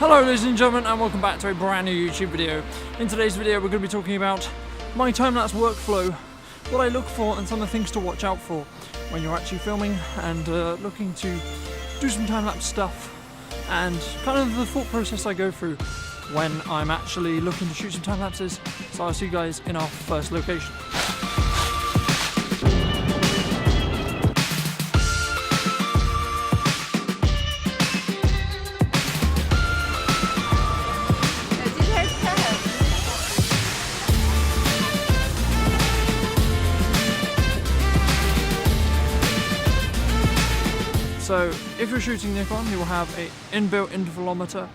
Hello ladies and gentlemen, and welcome back to a brand new YouTube video. In today's video we're going to be talking about my time-lapse workflow, what I look for and some of the things to watch out for when you're actually filming and looking to do some time-lapse stuff, and kind of the thought process I go through when I'm actually looking to shoot some time-lapses. So I'll see you guys in our first location. So if you're shooting Nikon, you will have an inbuilt intervalometer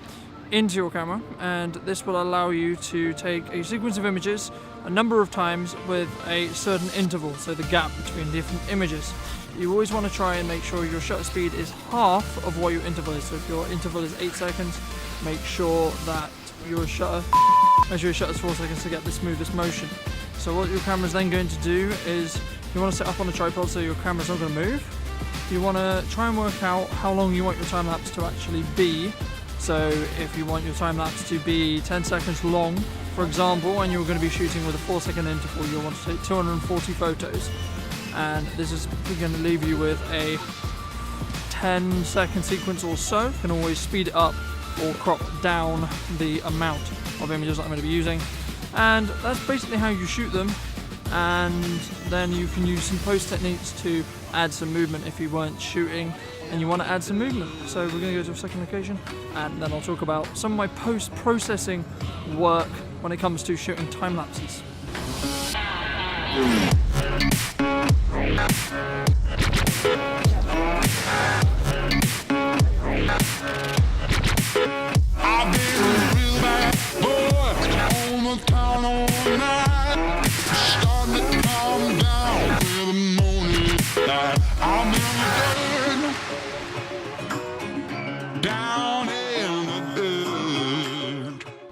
into your camera, and this will allow you to take a sequence of images a number of times with a certain interval, so the gap between different images. You always want to try and make sure your shutter speed is half of what your interval is. So if your interval is 8 seconds, make sure that your shutter is 4 seconds to get the smoothest motion. So what your camera is then going to do is you want to set up on a tripod so your camera's not going to move. You want to try and work out how long you want your time-lapse to actually be. So if you want your time-lapse to be 10 seconds long, for example, and you're going to be shooting with a 4-second interval, you'll want to take 240 photos. And this is going to leave you with a 10-second sequence or so. You can always speed it up or crop down the amount of images that I'm going to be using. And that's basically how you shoot them. And then you can use some post techniques to add some movement if you weren't shooting and you want to add some movement. So we're going to go to a second location, and then I'll talk about some of my post-processing work when it comes to shooting time lapses.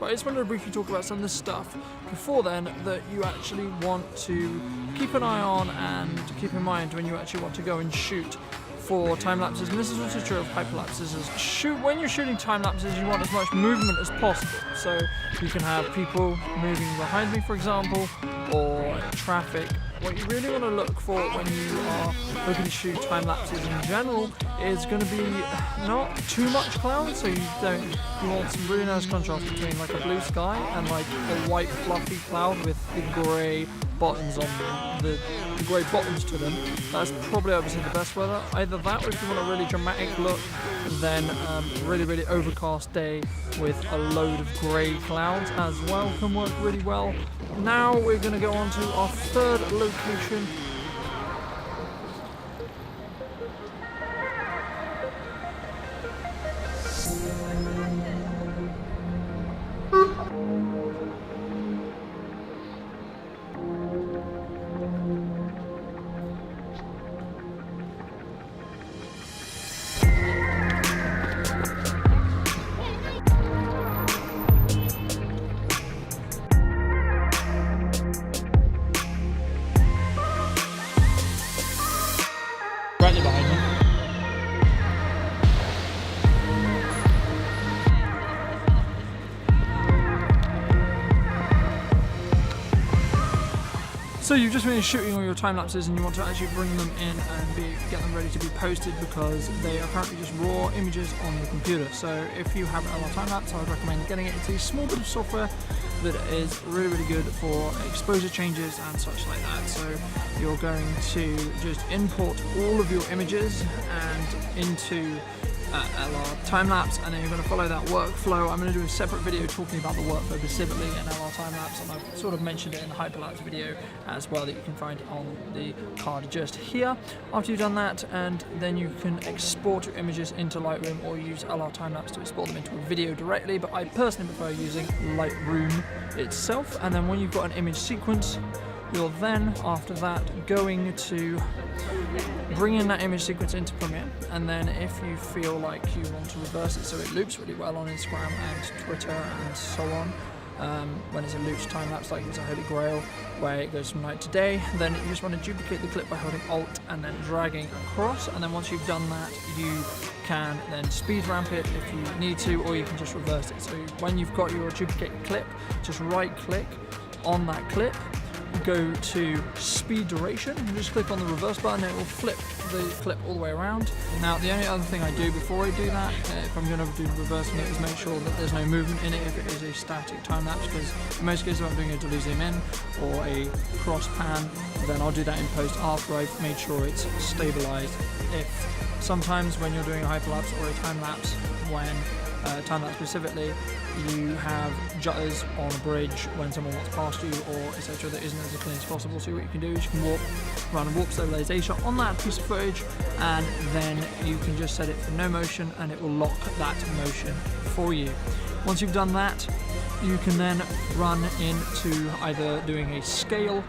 I just wanted to briefly talk about some of the stuff before then that you actually want to keep an eye on and keep in mind when you actually want to go and shoot for time lapses. And this is also true of hyperlapses. When you're shooting time lapses, you want as much movement as possible. So you can have people moving behind me, for example, or traffic. What you really want to look for when you are looking to shoot time lapses in general is going to be not too much cloud, so you want some really nice contrast between like a blue sky and like a white fluffy cloud with the grey bottoms on them, the grey bottoms to them. That's probably obviously the best weather. Either that, or if you want a really dramatic look, then really overcast day with a load of grey clouds as well can work really well. Now we're going to go on to our third location. Behind me. So you've just finished shooting all your time lapses and you want to actually bring them in and get them ready to be posted, because they are currently just raw images on the computer. So if you have a time lapse, I would recommend getting it into a small bit of software that is really good for exposure changes and such like that. So you're going to just import all of your images and into LR time-lapse, and then you're going to follow that workflow. I'm going to do a separate video talking about the workflow specifically in LR time-lapse, and I've sort of mentioned it in the Hyperlaps video as well that you can find on the card just here. After you've done that, and then you can export your images into Lightroom or use LR time-lapse to export them into a video directly, but I personally prefer using Lightroom itself. And then when you've got an image sequence, you're then, after that, going to bring in that image sequence into Premiere, and then if you feel like you want to reverse it so it loops really well on Instagram and Twitter and so on, when it's a looped time lapse like it's a Holy Grail where it goes from night to day, then you just want to duplicate the clip by holding Alt and then dragging across, and then once you've done that you can then speed ramp it if you need to, or you can just reverse it. So when you've got your duplicated clip, just right click on that clip, go to speed duration and just click on the reverse button, and it will flip the clip all the way around. Now the only other thing I do before I do that, if I'm going to do reversing it, is make sure that there's no movement in it if it is a static time lapse, because in most cases if I'm doing a delete zoom in or a cross pan, then I'll do that in post after I've made sure it's stabilized. If sometimes when you're doing a hyperlapse or a time lapse, when time lapse specifically, you have jutters on a bridge when someone walks past you or etc. that isn't as clean as possible. So what you can do is you can walk around and warp stabilization on that piece of footage, and then you can just set it for no motion and it will lock that motion for you. Once you've done that, you can then run into either doing a scale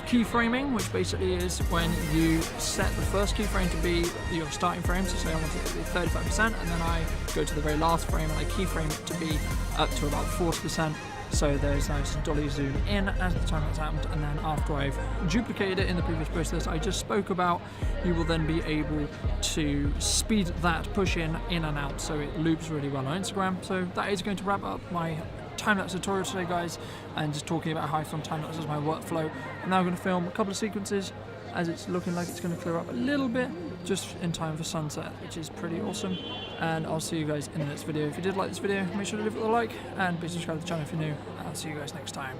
keyframing, which basically is when you set the first keyframe to be your starting frame, so say I want it to be 35%, and then I go to the very last frame and I keyframe it to be up to about 40%, so there's nice dolly zoom in as the time that's happened, and then after I've duplicated it in the previous process I just spoke about, you will then be able to speed that push in and out so it loops really well on Instagram. So that is going to wrap up my time-lapse tutorial today, guys, and just talking about how I film time-lapse as my workflow. I'm now going to film a couple of sequences as it's looking like it's going to clear up a little bit just in time for sunset, which is pretty awesome, and I'll see you guys in the next video. If you did like this video, make sure to leave it a like and be subscribed to the channel if you're new, and I'll see you guys next time.